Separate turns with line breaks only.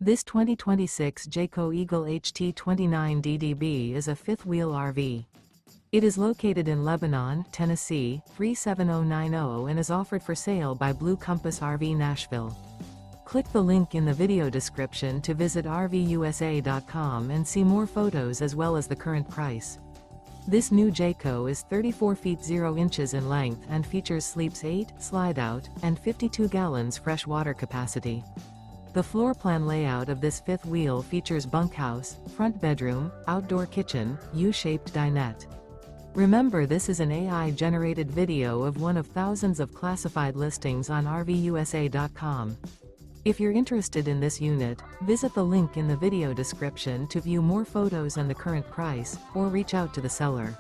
This 2026 Jayco Eagle HT 29 DDB is a fifth-wheel RV. It is located in Lebanon, Tennessee, 37090 and is offered for sale by Blue Compass RV Nashville. Click the link in the video description to visit RVUSA.com and see more photos as well as the current price. This new Jayco is 34 feet 0 inches in length and features sleeps 8, slide-out, and 52 gallons fresh water capacity. The floor plan layout of this fifth wheel features bunkhouse, front bedroom, outdoor kitchen, U-shaped dinette. Remember, this is an AI-generated video of one of thousands of classified listings on RVUSA.com. If you're interested in this unit, visit the link in the video description to view more photos and the current price, or reach out to the seller.